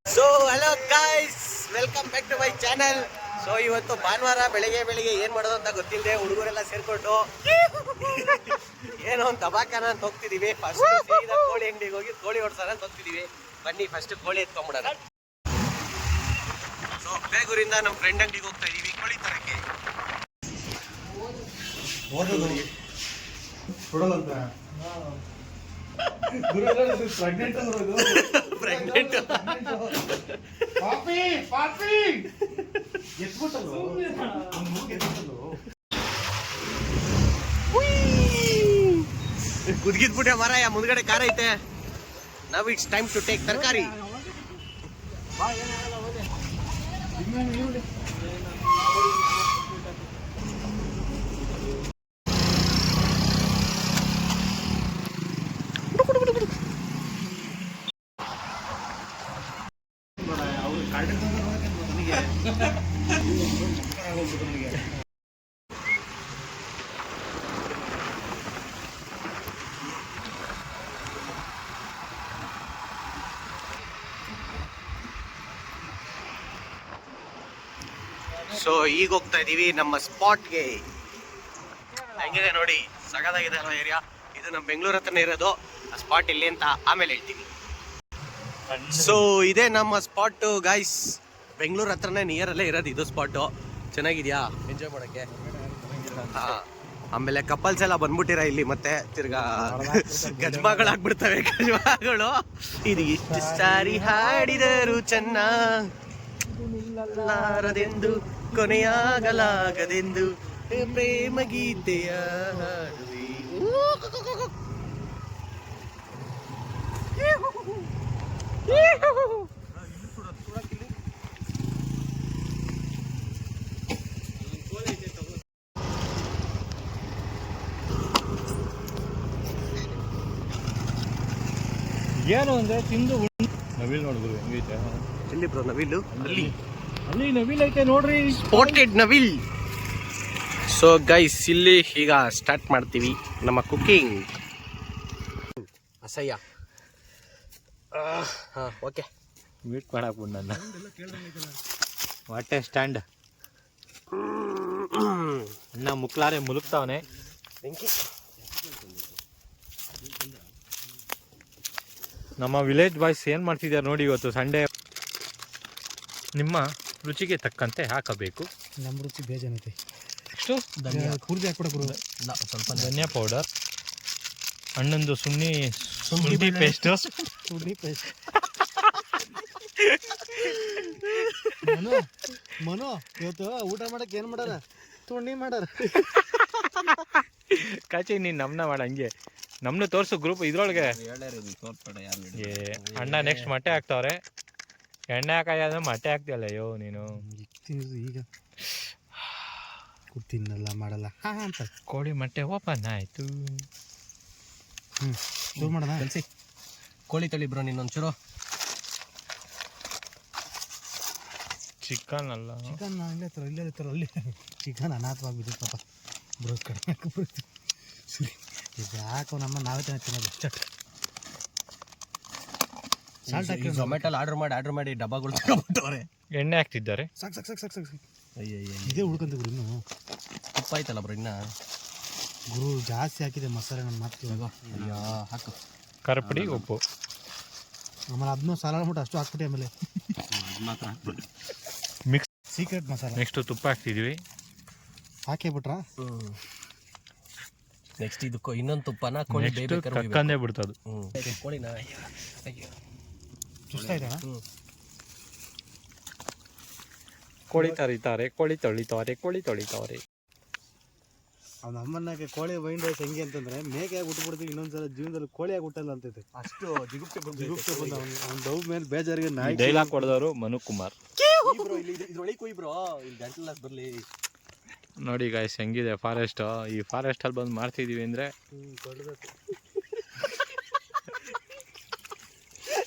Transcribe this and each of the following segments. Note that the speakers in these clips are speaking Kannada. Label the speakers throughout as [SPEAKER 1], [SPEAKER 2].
[SPEAKER 1] So hello guys, welcome back to my channel. So ಇವತ್ತು ಭಾನುವಾರ ಬೆಳಿಗ್ಗೆ ಏನು ಮಾಡೋದು ಅಂತ ಗೊತ್ತಿಲ್ಲದೆ ಹುಡುಗರೆಲ್ಲ ಸೇರ್ಕೊಂಡು ಏನೋ ಒಂದು ದಬಾಕನ ಅಂತ ಹೋಗ್ತಿದೀವಿ. ಫಸ್ಟ್ ಸೀದಾ ಕೋಳಿ ಅಂಗಡಿಗೆ ಹೋಗಿ ಕೋಳಿ ಓಡಿಸೋಣ ಅಂತ ಹೋಗ್ತಿದೀವಿ. ಬನ್ನಿ ಫಸ್ಟ್ ಕೋಳಿ ಎತ್ಕೊಂಡ್ಬಿಡೋಣ. ಸೊ ಬೇಗೂರಿಂದ ನಮ್ಮ ಫ್ರೆಂಡ್ ಅಂಗಡಿಗೆ ಹೋಗ್ತಾ ಇದೀವಿ ಕೋಳಿ ತರಕ್ಕೆ. ಪ್ರೆಗ್ನೆಂಟ್ ಕುದ್ಗಿದ್ಬಿಟ್ಟೆ ಮಾರಾಯ, ಮುಂದ್ಗಡೆ ಕಾರ್ ಐತೆ. ನಾವ್ ಇಟ್ಸ್ ಟೈಮ್ ಟು ಟೇಕ್ ತರಕಾರಿ. ಸೊ ಈಗ ಹೋಗ್ತಾ ಇದೀವಿ ನಮ್ಮ ಸ್ಪಾಟ್ಗೆ. ಹೆಂಗಿದೆ ನೋಡಿ, ಸಗದಾಗಿದೆ ಅಲ್ವಾ ಏರಿಯಾ. ಇದು ನಮ್ಮ ಬೆಂಗಳೂರು ಹತ್ರನೇ ಇರೋದು. ಆ ಸ್ಪಾಟ್ ಇಲ್ಲಿ ಅಂತ ಆಮೇಲೆ ಹೇಳ್ತೀನಿ. ಸೊ ಇದೇ ನಮ್ಮ ಸ್ಪಾಟು ಗಾಯ್ಸ್, ಬೆಂಗಳೂರು ಹತ್ರನೇ ನಿಯರ್ ಅಲ್ಲೇ ಇರೋದು ಇದು ಸ್ಪಾಟು. ಚೆನ್ನಾಗಿದ್ಯಾ ಎಂಜಾಯ್ ಮಾಡೋಕ್ಕೆ? ಆಮೇಲೆ ಕಪಲ್ಸ್ ಎಲ್ಲ ಬಂದ್ಬಿಟ್ಟಿರ ಇಲ್ಲಿ. ಮತ್ತೆ ತಿರ್ಗಾ ಗಜ್ಮಾಗಳಾಗ್ಬಿಡ್ತವೆ ಗಜ್ಮಾಗಳು. ಇದು ಇಷ್ಟು ಸಾರಿ ಹಾಡಿದರು ಚೆನ್ನ ಲಾರದೆಂದು ಕೊನೆಯಾಗಲಾಗದೆಂದು ಪ್ರೇಮ ಗೀತೆಯ ಹಾಡುವೆ.
[SPEAKER 2] ಏನು ಅಂದ್ರೆ ತಿಂದು ನವಿಲ್ ನೋಡಿದ್ರು ಹೆಂಗೈತೆ.
[SPEAKER 1] ಎಲ್ಲಿ ಬ್ರೋ ನವಿಲು? ಅಲ್ಲಿ
[SPEAKER 2] ಅಲ್ಲಿ ನವಿಲ್ ಐತೆ ನೋಡ್ರಿ,
[SPEAKER 1] ಸ್ಪಾಟೆಡ್ ನವಿಲ್. ಸೊ ಗೈಸ್, ಇಲ್ಲಿ ಈಗ ಸ್ಟಾರ್ಟ್ ಮಾಡ್ತೀವಿ ನಮ್ಮ ಕುಕಿಂಗ್. ಅಸಹ್ಯ. ಹಾಂ ಓಕೆ,
[SPEAKER 2] ಮೀಟ್ ಮಾಡಾಕ್ಬಿಟ್ಟು ನನ್ನ ಹೊಟ್ಟೆ ಸ್ಟ್ಯಾಂಡ್ ಅಣ್ಣ ಮುಕ್ಲಾರೆ ಮುಲುಕ್ತಾವನೆ. ನಮ್ಮ ವಿಲೇಜ್ ಬಾಯ್ಸ್ ಏನು ಮಾಡ್ತಿದ್ದಾರೆ ನೋಡಿ ಇವತ್ತು ಸಂಡೇ. ನಿಮ್ಮ ರುಚಿಗೆ ತಕ್ಕಂತೆ ಹಾಕಬೇಕು.
[SPEAKER 3] ನಮ್ಮ ರುಚಿ ಬೇಜಾನೈತೆ.
[SPEAKER 2] ನೆಕ್ಸ್ಟು
[SPEAKER 3] ಪೂರ್ತಿ ಹಾಕ್ಬಿಡೋದು,
[SPEAKER 1] ಸ್ವಲ್ಪ
[SPEAKER 2] ಧನಿಯಾ ಪೌಡರ್, ಹಣ್ಣೊಂದು ಶುಂಠಿ ಪೇಸ್ಟ್.
[SPEAKER 3] ಮನು ಇವತ್ತು ಊಟ ಮಾಡಕ್ಕೆ ಏನು ಮಾಡಾರ? ತುಂಡಿ ಮಾಡಾರ.
[SPEAKER 2] ಕಾಚಿ ನೀನು ನಮ್ಮನ್ನ ಮಾಡ ಹಂಗೆ ನಮ್ಮನ್ನ ತೋರಿಸು ಗ್ರೂಪ್ ಇದ್ರೊಳಗೆ. ಅಣ್ಣ ನೆಕ್ಸ್ಟ್ ಮೊಟ್ಟೆ ಹಾಕ್ತಾವ್ರೆ. ಎಣ್ಣೆ ಹಾಕಾದ್ರೆ ಮೊಟ್ಟೆ ಹಾಕ್ತಿಯಲ್ಲ ಅಯ್ಯೋ ನೀನು.
[SPEAKER 3] ಈಗ ತಿನ್ನಲ್ಲ ಮಾಡಲ್ಲ ಅಂತ
[SPEAKER 2] ಕೋಳಿ ಮೊಟ್ಟೆ ಓಪನ್ ಆಯ್ತು.
[SPEAKER 3] ಶುರು ಮಾಡೋಣ.
[SPEAKER 1] ಕಲಿಸಿ ಕೋಳಿ ತಳಿ ಬ್ರೋ ನೀನೊಂಚೂರು.
[SPEAKER 2] ಚಿಕನ್ ಅಲ್ಲ,
[SPEAKER 3] ಚಿಕನ್ ಇಲ್ಲೇ ಇರ್ತಾರ ಅಲ್ಲಿ. ಚಿಕನ್ ಅನಾಥವಾಗ್ಬಿಟ್ಟು ಪಾಪ ಬ್ರೋ ಕಡಿಮೆ ಸರಿ ಇದು ಯಾಕೋ ನಮ್ಮ ನಾವೇ ತಿನ್ನೋದು. ಸಾಲ್ಟ್ ಹಾಕಿ
[SPEAKER 1] ಝೊಮ್ಯಾಟೋಲ್ಲಿ ಆರ್ಡರ್ ಮಾಡಿ ಡಬ್ಬಗಳು ತಗೊಂಡ್ಬಿಟ್ಟವ್ರೆ.
[SPEAKER 2] ಎಣ್ಣೆ ಹಾಕ್ತಿದ್ದಾರೆ.
[SPEAKER 3] ಸಾಕು ಇದೇ ಉಳ್ಕೊಂತ ಗುರು. ಇನ್ನು
[SPEAKER 1] ಉಪ್ಪು ಆಯ್ತಲ್ಲ ಬ್ರೋ ಇನ್ನ
[SPEAKER 3] ಗುರು ಜಾಸ್ತಿ ಹಾಕಿದೆ ಮಸಾಲೆ. ನನ್ನ ಮಾತು
[SPEAKER 1] ಅಯ್ಯೋ ಹಾಕು.
[SPEAKER 2] ಖಾರಪುಡಿ, ಉಪ್ಪು,
[SPEAKER 3] ಆಮೇಲೆ ಅದನ್ನೂ ಸಾಲ ಬಿಟ್ಟು ಅಷ್ಟು ಹಾಕ್ಬಿಟ್ಟು ಆಮೇಲೆ
[SPEAKER 1] ಮಾತ್ರ ಹಾಕ್ಬಿಡು.
[SPEAKER 2] ಮಿಕ್ಸ್
[SPEAKER 3] ಸೀಕ್ರೆಟ್ ಮಸಾಲೆ.
[SPEAKER 2] ನೆಕ್ಸ್ಟ್ ತುಪ್ಪ ಹಾಕ್ತಿದ್ವಿ.
[SPEAKER 3] ಹಾಕಿಬಿಟ್ರಾ?
[SPEAKER 1] ನೆಕ್ಸ್ಟ್ ಇದಕ್ಕೂ ಇನ್ನೊಂದು ತುಪ್ಪನ ಕೋಳಿ ಬೇಯ್ಬೇಕಾದ್ರೆ
[SPEAKER 2] ಕಕ್ಕಂದೇ ಬಿಡ್ತದು.
[SPEAKER 1] ಕೋಳಿನ
[SPEAKER 3] ಚುಸ್ತಾ ಇದೆ.
[SPEAKER 2] ಕೋಳಿ ತರಿತಾರೆ, ಕೋಳಿ ತೊಳಿತಾರೆ.
[SPEAKER 3] ಅವ್ನ ಅಮ್ಮನಾಗೆ ಕೋಳಿ ಮೈಂಡ್ ವಯಸ್ಸು ಹೆಂಗೆ ಅಂತಂದ್ರೆ, ಮೇಕೆಯಾಗಿ ಹುಟ್ಟುಬಿಡ್ತೀವಿ ಇನ್ನೊಂದ್ಸಲ ಜೀವನದಲ್ಲಿ ಕೋಳಿಯಾಗಿ ಹುಟ್ಟಲ್ಲ ಅಂತೈತೆ.
[SPEAKER 1] ಅಷ್ಟು ಜಿಗುಪ್ಸೆ ಬಂದು
[SPEAKER 3] ಅವ್ನ ಡವ್ ಮೇಲೆ ಬೇಜಾರಿಗೆ ನಾಯಿ
[SPEAKER 2] ಡೈಲಾಗ್ ಕೊಡದವರು ಮನು ಕುಮಾರ್.
[SPEAKER 1] ಇದ್ರೊಳಗೆ ಕೊಯ್ ಬ್ರೋ, ಇಲ್ಲಿ ಗಂಟಲ ಬರಲಿ
[SPEAKER 2] ನೋಡಿ ಗಾಯ್ಸ್ ಹೆಂಗಿದೆ ಫಾರೆಸ್ಟ್. ಈ ಫಾರೆಸ್ಟ್ ಅಲ್ಲಿ ಬಂದು ಮಾಡ್ತಿದೀವಿ ಅಂದ್ರೆ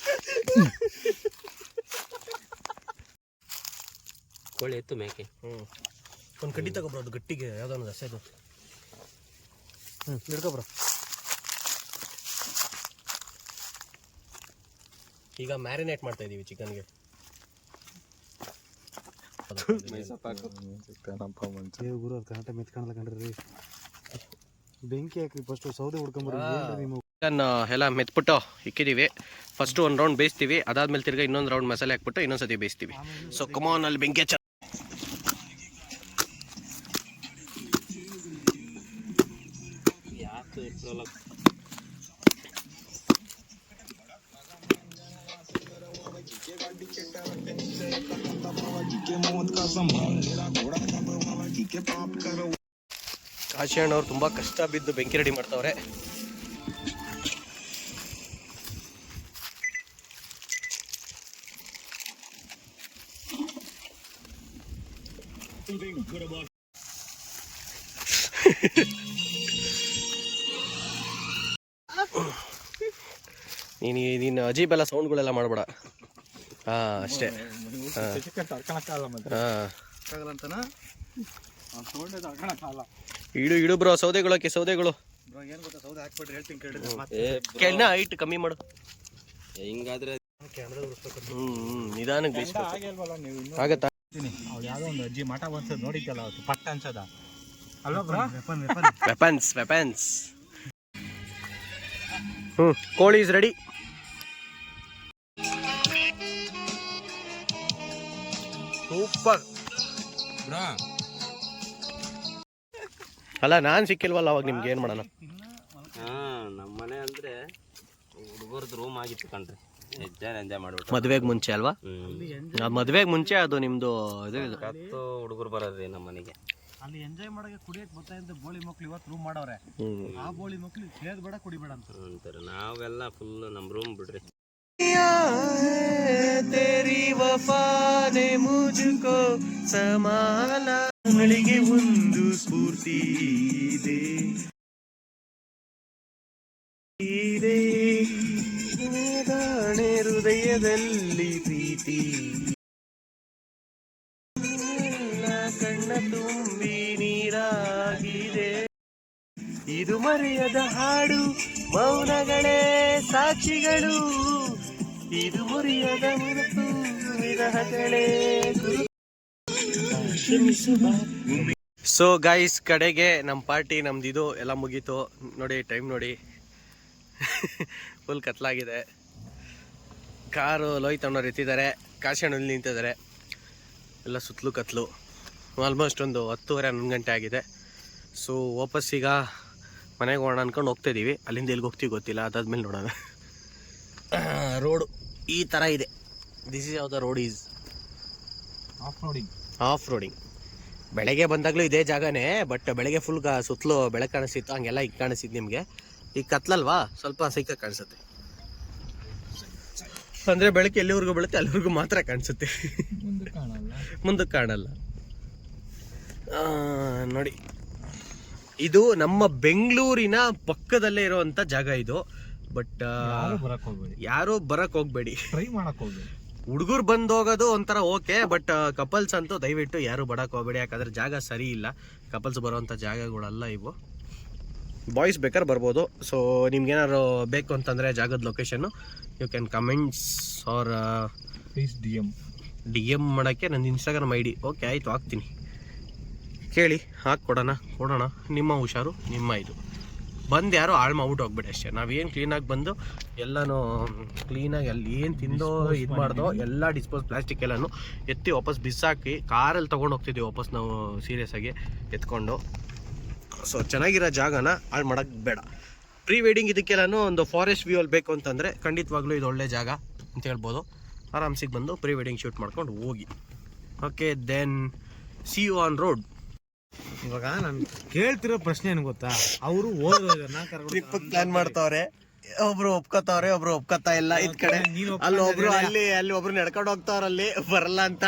[SPEAKER 1] ಕೋಳಿ ಎತ್ತು ಮೇಕೆ. ಒಂದು ಕಡ್ಡಿ ತಗೊಬ್ರು, ಅದು ಗಟ್ಟಿಗೆ ಯಾವುದೋ ಒಂದು ಹಸೆ ಅದು. ಹಿಡ್ಕೊಬ್ರು. ಈಗ ಮ್ಯಾರಿನೇಟ್ ಮಾಡ್ತಾ ಇದೀವಿ ಚಿಕನ್ಗೆ.
[SPEAKER 3] ಗುರು ಅದು ಕರೆಕ್ಟಾಗಿ ಮೆತ್ಕೊಳಲ್ಲ ಕಂಡ್ರಿ. ಬೆಂಕಿ ಹಾಕಿ ಫಸ್ಟ್ ಸೌದೆ ಹುಡ್ಕೊಂಬರ್ರಿ ನಿಮ್ಮ
[SPEAKER 1] ಚಿಕನ್ ಎಲ್ಲ ಮೆತ್ಬಿಟ್ಟು ಇಕ್ಕಿದೀವಿ. ಫಸ್ಟ್ ಒಂದು ರೌಂಡ್ ಬೇಯಿಸ್ತೀವಿ, ಅದಾದ್ಮೇಲೆ ತಿರ್ಗಾ ಇನ್ನೊಂದು ರೌಂಡ್ ಮಸಾಲೆ ಹಾಕ್ಬಿಟ್ಟು ಇನ್ನೊಂದ್ಸತಿ ಬೇಯಿಸ್ತೀವಿ. ಸೊ ಕಮಾನ್ ಅಲ್ಲಿ ಬೆಂಕಿ ಹಚ್ಚ. ಕಾಶಿ ಅಣ್ಣವ್ರು ತುಂಬಾ ಕಷ್ಟ ಬಿದ್ದು ಬೆಂಕಿ ರೆಡಿ ಮಾಡ್ತಾವ್ರೆ. ನೀನು ಅಜೀಬೆಲ್ಲ ಸೌಂಡ್ಗಳೆಲ್ಲ ಮಾಡಬೇಡ. ಅಷ್ಟೇ. ಇಡು ಬ್ರೋ ಸೌದೆಗಳು ಹಾಕಿ ಸೌದೆಗಳು.
[SPEAKER 3] ಏನು ಗೊತ್ತಾ, ಸೌದೆ ಹಾಕ್ಬಿಟ್ರೆ ಹೇಳ್ತೀನಿ ಕೇಳಿ.
[SPEAKER 1] ಕೆಳನ ಹೈಟ್ ಕಮ್ಮಿ ಮಾಡು.
[SPEAKER 4] ಹಿಂಗಾದ್ರೆ
[SPEAKER 1] ನಿಧಾನಕ್ಕೆ ಬೇಯಿಸ್ಬೇಕು. ಆಗತ್ತಾ?
[SPEAKER 2] ಅವ್ರು ಯಾವುದೋ ಒಂದು ಅಜ್ಜಿ ಮಠ ಬಂತದ್ ನೋಡಿದ್ದಲ್ಲ, ಅವತ್ತು ಪಟ್ಟ ಅನ್ಸದ ಅಲ್ವಾ ಬ್ರೋ?
[SPEAKER 1] ವೆಪನ್ಸ್. ಕೋಳಿ ಇಸ್ ರೆಡಿ. ಸೂಪರ್. ಅಲ್ಲ ನಾನು ಸಿಕ್ಕಿಲ್ವಲ್ಲ ಅವಾಗ, ನಿಮ್ಗೆ ಏನು ಮಾಡೋಣ.
[SPEAKER 4] ನಮ್ಮನೆ ಅಂದ್ರೆ ಹುಡುಗರದ್ದು ರೂಮ್ ಆಗಿತ್ತು ಕಣ್ರಿ. ಎಂಜಾಯ್ ಮಾಡ್ಬಿಟ್ಟು
[SPEAKER 1] ಮದ್ವೆಗೆ ಮುಂಚೆ ಅಲ್ವಾ? ಮದ್ವೆಗೆ ಮುಂಚೆ ಅದು ನಿಮ್ದು
[SPEAKER 4] ಹತ್ತು ಹುಡುಗರು ಬರೋದ್ರಿ ನಮ್ಮ ಮನೆಗೆ.
[SPEAKER 3] ಅಲ್ಲಿ ಎಂಜಾಯ್ ಮಾಡಕ್ಕೆ ಕುಡಿಯಕ್ಕೆ ಬರ್ತಾ ಬೋಳಿ ಮಕ್ಳು ಇವತ್ತು ರೂಮ್ ಮಾಡವ್ರೆ. ಆ ಬೋಳಿ ಮಕ್ಳು ಸೇದ್ ಬೇಡ ಕುಡಿಬೇಡ
[SPEAKER 4] ಅಂತಾರೆ. ನಾವೆಲ್ಲ ಫುಲ್ ನಮ್ಮ ರೂಮ್ ಬಿಡ್ರಿ.
[SPEAKER 1] तेरी वफा ने मुझको समाला. ಮಳಿಗೆ ಒಂದು ಸ್ಫೂರ್ತಿ ಇದೆ ಹೃದಯದಲ್ಲಿ ಪ್ರೀತಿ. ಕಣ್ಣ ತುಂಬಿ ನೀರಾಗಿದೆ. ಇದು ಮರೆಯದ ಹಾಡು, ಮೌನಗಳೇ ಸಾಕ್ಷಿಗಳು. ಇದು ಮುರಿಯದ ಮುರುತು ವಿರಹಗಳೇ. ಸೊ ಗೈಸ್, ಕಡೆಗೆ ನಮ್ಮ ಪಾರ್ಟಿ ನಮ್ದಿದು ಎಲ್ಲ ಮುಗೀತು. ನೋಡಿ ಟೈಮ್ ನೋಡಿ, ಫುಲ್ ಕತ್ಲಾಗಿದೆ. ಕಾರು ಲೋಹಿತ್ ಅನ್ನೋರು ಎತ್ತಿದ್ದಾರೆ, ಕಾಶಣ್ಣಲ್ಲಿ ನಿಂತಿದ್ದಾರೆ. ಎಲ್ಲ ಸುತ್ತಲೂ ಕತ್ಲು. ಆಲ್ಮೋಸ್ಟ್ ಒಂದು 10:30-11 ಗಂಟೆ ಆಗಿದೆ. ಸೊ ವಾಪಸ್ ಈಗ ಮನೆಗೆ ಹೋಗೋಣ ಅನ್ಕೊಂಡು ಹೋಗ್ತಾಯಿದ್ದೀವಿ. ಅಲ್ಲಿಂದ ಎಲ್ಲಿಗೆ ಹೋಗ್ತೀವಿ ಗೊತ್ತಿಲ್ಲ, ಅದಾದ್ಮೇಲೆ ನೋಡೋಣ. ರೋಡು ಈ ಥರ ಇದೆ. This is how the road is. Off roading. ಬೆಳಗ್ಗೆ ಬಂದಾಗಲೂ ಇದೇ ಜಾಗನೇ, ಬಟ್ ಬೆಳಗ್ಗೆ ಫುಲ್ ಸುತ್ತಲೂ ಬೆಳಕು ಕಾಣಿಸ್ತಿತ್ತು, ಹಂಗೆಲ್ಲ ಈಗ ಕಾಣಿಸ್ತಿತ್ತು ನಿಮಗೆ. ಈಗ ಕತ್ಲಲ್ವಾ, ಸ್ವಲ್ಪ ಸೈಕ ಕಾಣಿಸುತ್ತೆ. ಅಂದರೆ ಬೆಳಕು ಎಲ್ಲಿವರೆಗೂ ಬೀಳುತ್ತೆ ಅಲ್ಲಿವರೆಗೂ ಮಾತ್ರ ಕಾಣಿಸುತ್ತೆ, ಮುಂದಕ್ಕೆ ಕಾಣಲ್ಲ. ನೋಡಿ, ಇದು ನಮ್ಮ ಬೆಂಗಳೂರಿನ ಪಕ್ಕದಲ್ಲೇ ಇರುವಂಥ ಜಾಗ ಇದು. ಬಟ್ ಯಾರು ಬರಕ್ ಹೋಗ್ಬೇಡಿ,
[SPEAKER 2] ಟ್ರೈ ಮಾಡಕ್ ಹೋಗ್ಬೇಡಿ.
[SPEAKER 1] ಹುಡುಗರು ಬಂದು ಹೋಗೋದು ಒಂಥರ ಓಕೆ, ಬಟ್ ಕಪಲ್ಸ್ ಅಂತೂ ದಯವಿಟ್ಟು ಯಾರು ಬರಕ್ ಹೋಗ್ಬೇಡಿ. ಯಾಕಂದ್ರೆ ಜಾಗ ಸರಿ ಇಲ್ಲ, ಕಪಲ್ಸ್ ಬರೋವಂಥ ಜಾಗಗಳಲ್ಲ ಇವು. ಬಾಯ್ಸ್ ಬೇಕಾದ್ರೆ ಬರ್ಬೋದು. ಸೊ ನಿಮ್ಗೇನಾದ್ರು ಬೇಕು ಅಂತಂದರೆ ಜಾಗದ ಲೊಕೇಶನ್ನು you can comments or
[SPEAKER 2] please D M ಮಾಡೋಕ್ಕೆ ನನ್ನ ಇನ್ಸ್ಟಾಗ್ರಾಮ್ ID. ಓಕೆ ಆಯಿತು, ಹಾಕ್ತೀನಿ, ಕೇಳಿ ಹಾಕ್ಕೊಡೋಣ, ಕೊಡೋಣ. ನಿಮ್ಮ ಹುಷಾರು, ನಿಮ್ಮ ಇದು. ಬಂದು ಯಾರು ಹಾಳು ಮಾಡ್ಬಿಟ್ಟು ಹೋಗ್ಬೇಡಿ ಅಷ್ಟೇ. ನಾವೇನು ಕ್ಲೀನಾಗಿ ಬಂದು ಎಲ್ಲನೂ ಕ್ಲೀನಾಗಿ ಅಲ್ಲಿ ಏನು ತಿಂದೋ ಇದು ಮಾಡ್ದೋ ಎಲ್ಲ ಡಿಸ್ಪೋಸ್ ಪ್ಲಾಸ್ಟಿಕ್ ಎಲ್ಲನೂ ಎತ್ತಿ ವಾಪಸ್ ಬಿಸಾಕಿ ಕಾರಲ್ಲಿ ತೊಗೊಂಡು ಹೋಗ್ತಿದ್ದೀವಿ ವಾಪಸ್ ನಾವು ಸೀರಿಯಸ್ ಆಗಿ ಎತ್ಕೊಂಡು. ಸೊ ಚೆನ್ನಾಗಿರೋ ಜಾಗನ ಹಾಳು ಮಾಡೋಕ್ಕೆ ಬೇಡ. ಪ್ರೀ ವೆಡ್ಡಿಂಗ್ ಇದಕ್ಕೆಲ್ಲನೂ ಒಂದು ಫಾರೆಸ್ಟ್ ವ್ಯೂ ಅಲ್ಲಿ ಬೇಕು ಅಂತಂದರೆ ಖಂಡಿತವಾಗ್ಲೂ ಇದು ಒಳ್ಳೆ ಜಾಗ ಅಂತ ಹೇಳ್ಬೋದು. ಆರಾಮ್ಸಿಗೆ ಬಂದು ಪ್ರೀ ವೆಡ್ಡಿಂಗ್ ಶೂಟ್ ಮಾಡ್ಕೊಂಡು ಹೋಗಿ. Okay, then see you on road.
[SPEAKER 3] ಇವಾಗ ನಾನು ಕೇಳ್ತಿರೋ ಪ್ರಶ್ನೆ ಏನು ಗೊತ್ತಾ, ಅವರು
[SPEAKER 1] ಟ್ರಿಪ್ ಪ್ಲಾನ್ ಮಾಡ್ತಾವ್ರೆ, ಒಬ್ರು ಒಪ್ಕೋತಾವ್ರೆ, ಒಬ್ರು ಒಪ್ಕೋತಾ ಇಲ್ಲ. ಇದ್ ಕಡೆ ಅಲ್ಲಿ ಒಬ್ರು ಅಲ್ಲಿ ಒಬ್ರು ನಡ್ಕೊಂಡು ಹೋಗ್ತಾವ್ರಲ್ಲಿ ಬರಲ್ಲ ಅಂತ.